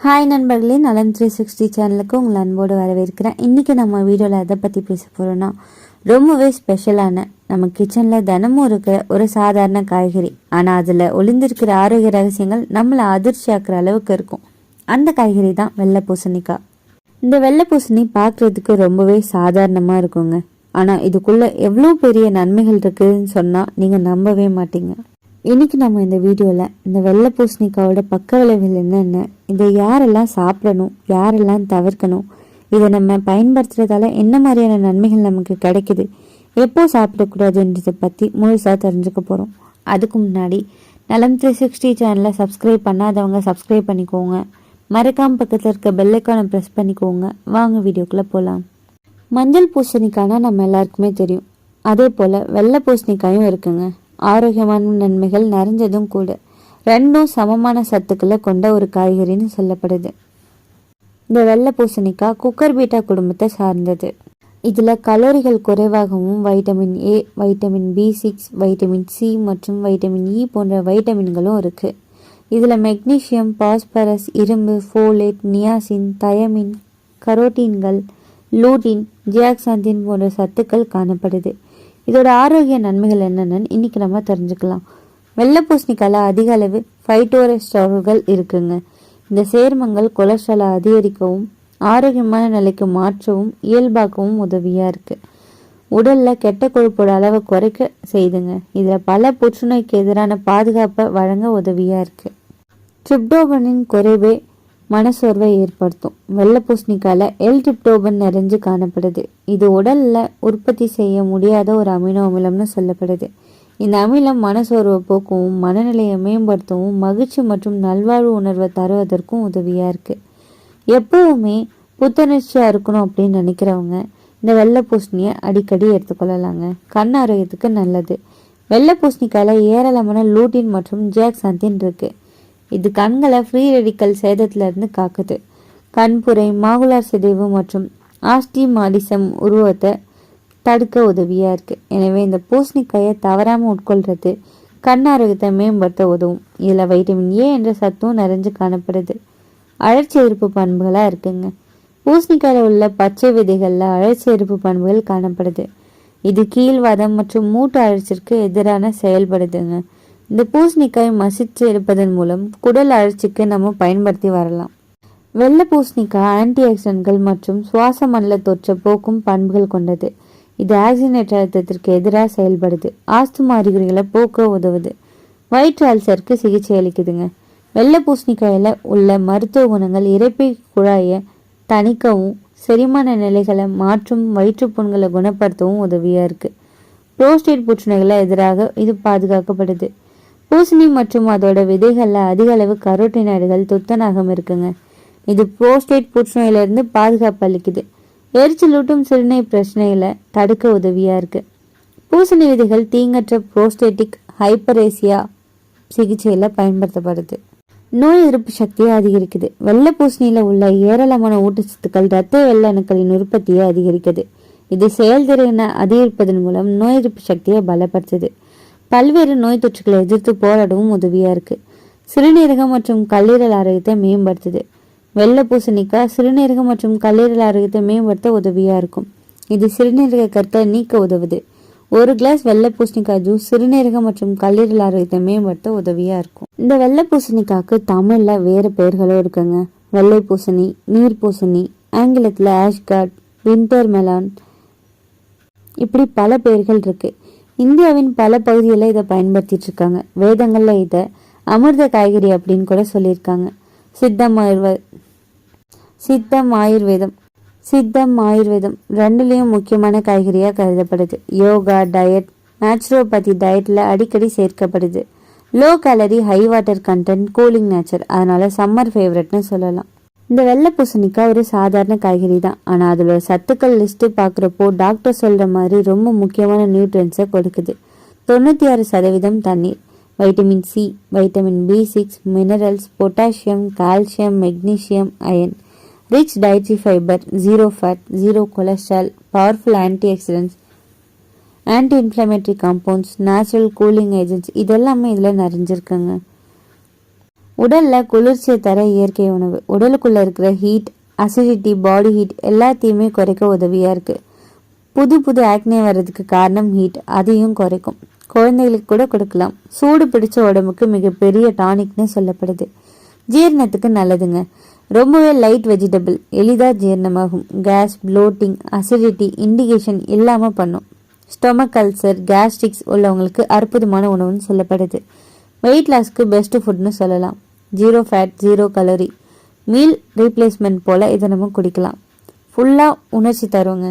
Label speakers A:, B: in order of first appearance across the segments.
A: Hi நண்பர்களே, நலம் 360 சேனலுக்கு உங்களை அன்போடு வரவேற்கிறேன். இன்றைக்கி நம்ம வீடியோவில் எதை பற்றி பேச போகிறோன்னா, ரொம்பவே ஸ்பெஷலான நம்ம கிச்சனில் தினமும் இருக்கிற ஒரு சாதாரண காய்கறி, ஆனால் அதில் ஒளிந்திருக்கிற ஆரோக்கிய ரகசியங்கள் நம்மளை அதிர்ச்சி ஆக்குற அளவுக்கு இருக்கும். அந்த காய்கறி தான் வெள்ளை பூசணிக்காய். இந்த வெள்ளை பூசணி பார்க்குறதுக்கு ரொம்பவே சாதாரணமாக இருக்குங்க, ஆனால் இதுக்குள்ளே எவ்வளோ பெரிய நன்மைகள் இருக்குதுன்னு சொன்னால் நீங்கள் நம்பவே மாட்டீங்க. இன்றைக்கி நம்ம இந்த வீடியோவில் இந்த வெள்ளை பூசணிக்காயோட பக்க விளைவுகள் என்னென்ன, இதை யாரெல்லாம் சாப்பிடணும், யாரெல்லாம் தவிர்க்கணும், இதை நம்ம பயன்படுத்துறதால என்ன மாதிரியான நன்மைகள் நமக்கு கிடைக்குது, எப்போ சாப்பிடக்கூடாதுன்றதை பற்றி முழுசாக தெரிஞ்சுக்க போகிறோம். அதுக்கு முன்னாடி நலம் 360 சேனலை சப்ஸ்கிரைப் பண்ணாதவங்க சப்ஸ்கிரைப் பண்ணிக்கோங்க. மறக்காமல் பக்கத்தில் இருக்க பெல்லைக்கானை ப்ரெஸ் பண்ணிக்கோங்க. வாங்க வீடியோக்குள்ளே போகலாம். மஞ்சள் பூசணிக்காய்னா நம்ம எல்லாருக்குமே தெரியும். அதே போல் வெள்ளை பூசணிக்காயும் இருக்குங்க. ஆரோக்கியமான நன்மைகள் நிறைஞ்சதும் கூட. ரெண்டும் சமமான சத்துக்களை கொண்ட ஒரு காய்கறின்னு சொல்லப்படுது. இந்த வெள்ளை பூசணிக்காய் குக்கர் பீட்டா குடும்பத்தை சார்ந்தது. இதில் கலோரிகள் குறைவாகவும் vitamin A, vitamin B6, vitamin C மற்றும் வைட்டமின் இ போன்ற வைட்டமின்களும் இருக்குது. இதில் மெக்னீசியம், பாஸ்பரஸ், இரும்பு, ஃபோலேட், நியாசின், தயமின், கரோட்டீன்கள், லூட்டின், ஜியாக்சாந்தின் போன்ற சத்துக்கள் காணப்படுது. இதோட ஆரோக்கிய நன்மைகள் என்னென்னு இன்றைக்கி நம்ம தெரிஞ்சுக்கலாம். வெள்ளை பூசணிக்காயில் அதிக அளவு ஃபைட்டோரெஸ்டரால்கள் இருக்குங்க. இந்த சேர்மங்கள் கொலஸ்ட்ராலை அதிகரிக்கவும் ஆரோக்கியமான நிலைக்கு மாற்றவும் இயல்பாக்கவும் உதவியாக இருக்குது. உடலில் கெட்ட கொழுப்போட அளவை குறைக்க செய்துங்க. இதில் பல புற்றுநோய்க்கு எதிரான பாதுகாப்பை வழங்க உதவியாக இருக்குது. ட்ரிப்டோபனின் குறைவே மனசோர்வை ஏற்படுத்தும். வெள்ளை பூசணிக்காயில் எல்-டிரிப்டோபன் நிறைஞ்சு காணப்படுது. இது உடலில் உற்பத்தி செய்ய முடியாத ஒரு அமினோ அமிலம்னு சொல்லப்படுது. இந்த அமிலம் மனசோர்வை போக்கவும் மனநிலையை மேம்படுத்தவும் மகிழ்ச்சி மற்றும் நல்வாழ்வு உணர்வை தருவதற்கும் உதவியாக இருக்குது. எப்பவுமே புத்துணர்ச்சியாக இருக்கணும் அப்படின்னு நினைக்கிறவங்க இந்த வெள்ளை பூசணியை அடிக்கடி எடுத்துக்கொள்ளலாங்க. கண் ஆரோக்கியத்துக்கு நல்லது. வெள்ளை பூசணிக்காயில் ஏராளமான லூட்டின் மற்றும் ஜியாக்சாந்தின் இருக்குது. இது கண்களை ஃப்ரீ ரெடிக்கல் சேதத்திலிருந்து காக்குது. கண்புரை, மாகுலார் சிதைவு மற்றும் ஆஸ்டிமாடிசம் உருவத்தை தடுக்க உதவியாக இருக்குது. எனவே இந்த பூசணிக்காயை தவறாமல் உட்கொள்கிறது கண் ஆரோக்கியத்தை மேம்படுத்த உதவும். இதில் வைட்டமின் ஏ என்ற சத்தும் நிறைஞ்சு காணப்படுது. அழற்சி எதிர்ப்பு பண்புகளாக இருக்குங்க. பூசணிக்காயில் உள்ள பச்சை விதைகளில் அழற்சி எதிர்ப்பு பண்புகள் காணப்படுது. இது கீழ்வாதம் மற்றும் மூட்டு அழற்சிற்கு எதிரான செயல்படுதுங்க. இந்த பூசணிக்காய் மசிச்சு எடுப்பதன் மூலம் குடல் அழற்சிக்கு நம்ம பயன்படுத்தி வரலாம். வெள்ளை பூசணிக்காய் ஆன்டி ஆக்சிடென்ட்கள் மற்றும் சுவாச மண்டல தொற்றை போக்கும் பண்புகள் கொண்டது. இது ஆக்சிஜனேற்ற அழுத்தத்திற்கு எதிராக செயல்படுது. ஆஸ்துமா அறிகுறிகளை போக்க உதவுது. வயிற்று அல்சருக்கு சிகிச்சை அளிக்குதுங்க. வெள்ளை பூசணிக்காயில் உள்ள மருத்துவ குணங்கள் இரைப்பை குழாயை தணிக்கவும் செரிமான நிலைகளை மாற்றும் வயிற்றுப்புண்களை குணப்படுத்தவும் உதவியாக இருக்குது. புரோஸ்டேட் புற்றுநோய்களை எதிராக இது பாதுகாக்கப்படுது. பூசணி மற்றும் அதோட விதைகளில் அதிக அளவு கரோட்டினாய்டுகள், துத்தநாகம் இருக்குங்க. இது புரோஸ்டேட் புற்றுநோயிலிருந்து பாதுகாப்பு அளிக்குது. எரிச்சலூட்டும் சிறுநீர் பிரச்சனைகளை தடுக்க உதவியாக இருக்குது. பூசணி விதைகள் தீங்கற்ற புரோஸ்டேட்டிக் ஹைப்பரேசியா சிகிச்சையில் பயன்படுத்தப்படுது. நோய் எதிர்ப்பு சக்தியை அதிகரிக்குது. வெள்ளை பூசணியில் உள்ள ஏராளமான ஊட்டச்சத்துக்கள் இரத்த வெள்ளை அணுக்களின் உற்பத்தியை அதிகரிக்குது. இது செயல்திறனை அதிகரிப்பதன் மூலம் நோய் எதிர்ப்பு சக்தியை பலப்படுத்துது. பல்வேறு நோய் தொற்றுகளை எதிர்த்து போராடவும் உதவியாக இருக்குது. சிறுநீரகம் மற்றும் கல்லீரல் ஆரோக்கியத்தை மேம்படுத்துது. வெள்ளை பூசணிக்காய் சிறுநீரகம் மற்றும் கல்லீரல் ஆரோக்கியத்தை மேம்படுத்த உதவியாக இருக்கும். இது சிறுநீரக கற்களை நீக்க உதவுது. ஒரு கிளாஸ் வெள்ளை பூசணிக்காய் ஜூஸ் சிறுநீரகம் மற்றும் கல்லீரல் ஆரோக்கியத்தை மேம்படுத்த உதவியாக இருக்கும். இந்த வெள்ளை பூசணிக்காய்க்கு தமிழில் வேறு பெயர்களும் இருக்குங்க. வெள்ளை பூசணி, நீர் பூசணி, ஆங்கிலத்தில் ஆஷ்கார்ட், வின்டர் மெலான், இப்படி பல பெயர்கள் இருக்குது. இந்தியாவின் பல பகுதிகளில் இதை பயன்படுத்திட்டு இருக்காங்க. வேதங்களில் இதை அமிர்த காய்கறி அப்படின்னு கூட சொல்லியிருக்காங்க. சித்தம் ஆயுர்வேதம் ரெண்டுலேயும் முக்கியமான காய்கறியாக கருதப்படுது. யோகா, டயட், நேச்சுரோபதி டயட்டில் அடிக்கடி சேர்க்கப்படுது. Low calorie, high water content, cooling nature, அதனால சம்மர் ஃபேவரட்னு சொல்லலாம். இந்த வெள்ளை பூசணிக்காய் ஒரு சாதாரண காய்கறி தான், ஆனால் அதில் சத்துக்கள் லிஸ்ட்டு பார்க்குறப்போ டாக்டர் சொல்கிற மாதிரி ரொம்ப முக்கியமான நியூட்ரியன்ஸை கொடுக்குது. 96% தண்ணீர், vitamin C, vitamin B6, minerals, potassium, calcium, magnesium, iron, rich dietary fibre, zero fat, zero cholesterol, powerful anti oxidants, anti inflammatory compounds, natural cooling agents, இதெல்லாமே இதில் நிறைஞ்சிருக்குங்க. உடலில் குளிர்ச்சியை தர இயற்கை உணவு உடலுக்குள்ளே இருக்கிற ஹீட், அசிடிட்டி, பாடி ஹீட் எல்லாத்தையுமே குறைக்க உதவியாக இருக்குது. புது புது ஆக்னே வர்றதுக்கு காரணம் ஹீட், அதையும் குறைக்கும். குழந்தைகளுக்கு கூட கொடுக்கலாம். சூடு பிடிச்ச உடம்புக்கு மிகப்பெரிய டானிக்னு சொல்லப்படுது. ஜீரணத்துக்கு நல்லதுங்க. ரொம்பவே லைட் வெஜிடபிள், எளிதாக ஜீரணமாகும். கேஸ், ப்ளோட்டிங், அசிடிட்டி இண்டிகேஷன் இல்லாமல் பண்ணும். ஸ்டொமக் அல்சர், கேஸ்ட்ரிக்ஸ் உள்ளவங்களுக்கு அற்புதமான உணவுன்னு சொல்லப்படுது. வெயிட் லாஸ்க்கு பெஸ்ட் ஃபுட்னு சொல்லலாம். 0 ஃபேட் 0 கலோரி மீல் ரீப்ளேஸ்மெண்ட் போல் இதை நம்ம குடிக்கலாம். ஃபுல்லாக உணர்ச்சி தருங்க.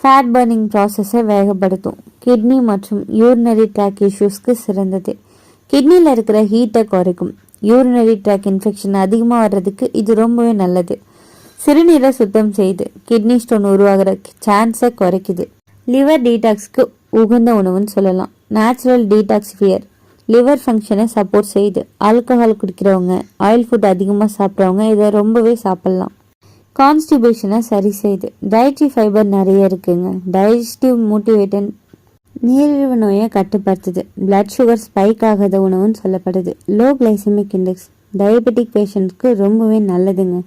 A: ஃபேட் பர்னிங் ப்ராசஸை வேகப்படுத்தும். கிட்னி மற்றும் யூரினரி ட்ராக் இஷ்யூஸ்க்கு சிறந்தது. கிட்னியில் இருக்கிற ஹீட்டை குறைக்கும். யூரினரி ட்ராக் இன்ஃபெக்ஷன் அதிகமாக வர்றதுக்கு இது ரொம்பவே நல்லது. சிறுநீரை சுத்தம் செய்து கிட்னி ஸ்டோன் உருவாகிற சான்ஸை குறைக்குது. லிவர் டீடாக்ஸ்க்கு உகந்த உணவுன்னு சொல்லலாம். நேச்சுரல் டீடாக்சிஃபியர் லிவர் ஃபங்க்ஷனை சப்போர்ட் செய்யுது. ஆல்கஹால் குடிக்கிறவங்க, ஆயில் ஃபுட் அதிகமாக சாப்பிட்றவங்க இதை ரொம்பவே சாப்பிட்லாம். கான்ஸ்டிபேஷனை சரி செய்யுது. டயட்ரி ஃபைபர் நிறைய இருக்குங்க. டைஜஸ்டிவ் மோட்டிவேட்டன் நீரிழிவு நோயை கட்டுப்படுத்துது. பிளட் சுகர் ஸ்பைக் ஆகாத உணவுன்னு சொல்லப்படுது. லோ கிளைசமிக் இண்டெக்ஸ் டயபெட்டிக் பேஷண்ட்ஸ்க்கு ரொம்பவே நல்லதுங்க.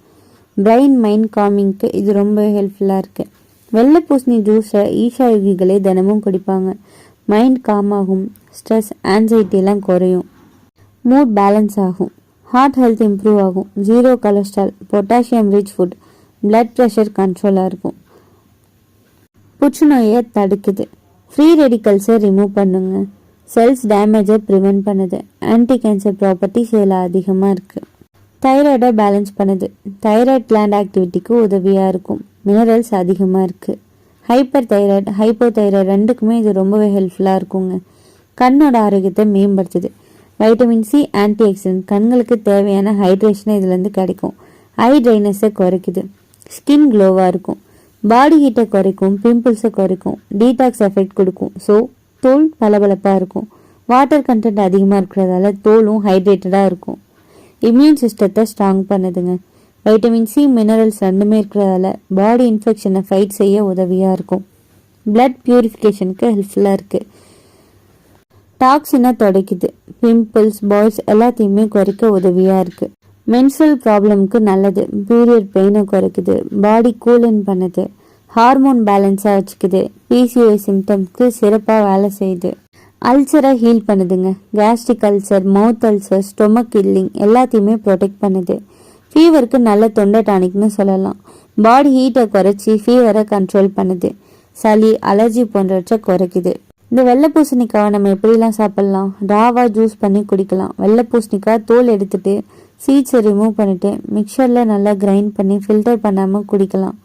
A: பிரெயின் மைண்ட் காமிங்க்கு இது ரொம்பவே ஹெல்ப்ஃபுல்லாக இருக்குது. வெள்ளை பூசணி ஜூஸை ஈஷா யோகிகளே தினமும் குடிப்பாங்க. மைண்ட் காம் ஆகும். ஸ்ட்ரெஸ், ஆன்சைட்டி எல்லாம் குறையும். மூட் பேலன்ஸ் ஆகும். ஹார்ட் ஹெல்த் இம்ப்ரூவ் ஆகும். 0 cholesterol, potassium rich food, blood pressure கண்ட்ரோலாக இருக்கும். புற்றுநோயை தடுக்குது. ஃப்ரீ ரெடிக்கல்ஸை ரிமூவ் பண்ணுங்க. செல்ஸ் டேமேஜை ப்ரிவென்ட் பண்ணுது. ஆன்டி கேன்சர் ப்ராப்பர்ட்டிஸ் இதில் அதிகமாக இருக்குது. தைராய்டை பேலன்ஸ் பண்ணுது. தைராய்ட் கிளாண்ட் ஆக்டிவிட்டிக்கு உதவியாக இருக்கும். மினரல்ஸ் அதிகமாக இருக்குது. ஹைப்பர் தைராய்டு, ஹைப்போ தைராய்டு ரெண்டுக்குமே இது ரொம்பவே ஹெல்ப்ஃபுல்லாக இருக்குங்க. கண்ணோட ஆரோக்கியத்தை மேம்படுத்துது. வைட்டமின் சி ஆன்டி ஆக்சிடென்ட் கண்களுக்கு தேவையான ஹைட்ரேஷனை இதுலேருந்து கிடைக்கும். ஐ ட்ரைனஸை குறைக்குது. ஸ்கின் க்ளோவாக இருக்கும். பாடி ஹீட்டை குறைக்கும். பிம்பிள்ஸை குறைக்கும். டீடாக்ஸ் எஃபெக்ட் கொடுக்கும். ஸோ தோல் பளபளப்பாக இருக்கும். வாட்டர் கண்டென்ட் அதிகமாக இருக்கிறதால தோலும் ஹைட்ரேட்டடாக இருக்கும். இம்யூன் சிஸ்டத்தை ஸ்ட்ராங் பண்ணுதுங்க. வைட்டமின் சி, மினரல்ஸ் ரெண்டுமே இருக்கிறதால பாடி இன்ஃபெக்ஷனை ஃபைட் செய்ய உதவியாக இருக்கும். பிளட் பியூரிஃபிகேஷனுக்கு ஹெல்ப்ஃபுல்லாக இருக்குது. டாக்ஸினை துடைக்குது. பிம்பிள்ஸ், பாய்ஸ் எல்லாத்தையுமே குறைக்க உதவியாக இருக்குது. மென்ஸ்ட்ரல் ப்ராப்ளம்க்கு நல்லது. பீரியட் பெயினை குறைக்குது. பாடி கூலன் பண்ணுது. ஹார்மோன் பேலன்ஸாக வச்சுக்குது. பிசிஓஎஸ் சிம்டம்ஸ்க்கு சிறப்பாக வேலை செய்யுது. அல்சரை ஹீல் பண்ணுதுங்க. Gastric ulcer, mouth ulcer, stomach killing எல்லாத்தையுமே ப்ரொடெக்ட் பண்ணுது. ஃபீவருக்கு நல்ல தொண்டை டானிக்னு சொல்லலாம். பாடி ஹீட்டை குறைச்சி ஃபீவரை கண்ட்ரோல் பண்ணுது. சளி, அலர்ஜி போன்றவற்றை குறைக்குது. இந்த வெள்ளை பூசணிக்காவை நம்ம எப்படிலாம் சாப்பிட்லாம்? ராவாக ஜூஸ் பண்ணி குடிக்கலாம். வெள்ளை பூசணிக்காய் தோல் எடுத்துட்டு சீட்ஸை ரிமூவ் பண்ணிவிட்டு மிக்சரில் நல்லா கிரைண்ட் பண்ணி ஃபில்டர் பண்ணாமல் குடிக்கலாம்.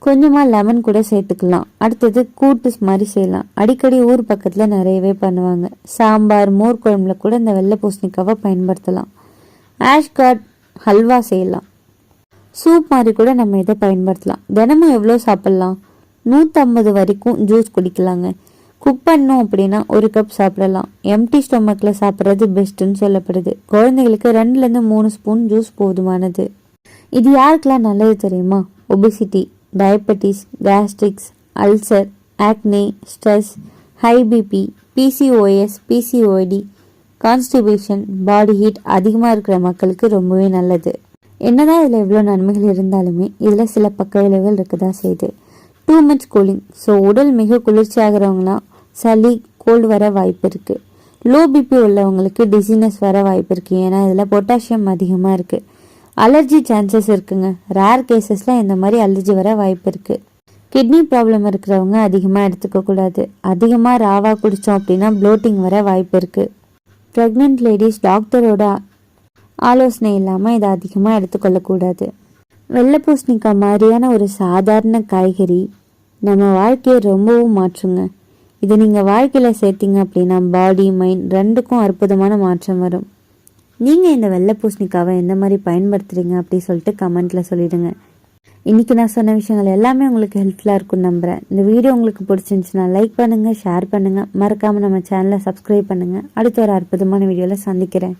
A: கொஞ்சமாக லெமன் கூட சேர்த்துக்கலாம். அடுத்தது கூட்டுஸ் மாதிரி செய்யலாம். அடிக்கடி ஊர் பக்கத்தில் நிறையவே பண்ணுவாங்க. சாம்பார், மோர் குழம்புல கூட இந்த வெள்ளை பூசணிக்காவை பயன்படுத்தலாம். ஆஷ்கார்ட் ஹல்வா செய்யலாம். சூப் மாதிரி கூட நம்ம இதை பயன்படுத்தலாம். தினமும் எவ்வளோ சாப்பிட்லாம்? 150 வரைக்கும் ஜூஸ் குடிக்கலாங்க. குக் பண்ணோம் அப்படின்னா 1 கப் சாப்பிடலாம். எம்டி ஸ்டொமக்கில் சாப்பிட்றது பெஸ்ட்டுன்னு சொல்லப்படுது. குழந்தைகளுக்கு 2லேருந்து 3 ஸ்பூன் ஜூஸ் போதுமானது. இது யாருக்கெல்லாம் நல்லது தெரியுமா? Obesity, diabetes, gastritis, ulcer, acne, stress, high BP, PCOS, PCOD, constipation, body heat அதிகமாக இருக்கிற மக்களுக்கு ரொம்பவே நல்லது. என்னதான் இதில் எவ்வளோ நன்மைகள் இருந்தாலுமே இதில் சில பக்க விளைவுகள் இருக்கதான் செய்யுது. Too much cooling. ஸோ உடல் மிக குளிர்ச்சி ஆகிறவங்களாம் சளி, கோல்டு வர வாய்ப்பு இருக்குது. லோ பிபி உள்ளவங்களுக்கு டிசீனஸ் வர வாய்ப்பு இருக்குது. ஏன்னா இதில் பொட்டாசியம் அதிகமாக இருக்குது. அலர்ஜி சான்சஸ் இருக்குங்க. ரேர் கேசஸில் இந்த மாதிரி அலர்ஜி வர வாய்ப்பு இருக்குது. கிட்னி ப்ராப்ளம் இருக்கிறவங்க அதிகமாக எடுத்துக்கக்கூடாது. அதிகமாக ராவா குடித்தோம் அப்படின்னா ப்ளோட்டிங் வர வாய்ப்பு இருக்குது. ப்ரெக்னென்ட் லேடிஸ் டாக்டரோட ஆலோசனை இல்லாமல் இதை அதிகமாக எடுத்துக்கொள்ளக்கூடாது. வெள்ளை பூசணிக்காய் மாதிரியான ஒரு சாதாரண காய்கறி நம்ம வாழ்க்கையை ரொம்பவும் மாற்றுங்க. இதை நீங்கள் வாழ்க்கையில் சேர்த்திங்க அப்படின்னா பாடி, மைண்ட் ரெண்டுக்கும் அற்புதமான மாற்றம் வரும். நீங்கள் இந்த வெள்ளை பூசணிக்காவை எந்த மாதிரி பயன்படுத்துகிறீங்க அப்படி சொல்லிட்டு கமெண்ட்டில் சொல்லிடுங்க. இன்றைக்கி நான் சொன்ன விஷயங்கள் எல்லாமே உங்களுக்கு ஹெல்ப்ஃபுல்லாக இருக்குன்னு நம்புகிறேன். இந்த வீடியோ உங்களுக்கு பிடிச்சிருந்துச்சுன்னா லைக் பண்ணுங்கள், ஷேர் பண்ணுங்கள், மறக்காமல் நம்ம சேனலை சப்ஸ்கிரைப் பண்ணுங்கள். அடுத்த ஒரு அற்புதமான வீடியோவில் சந்திக்கிறேன்.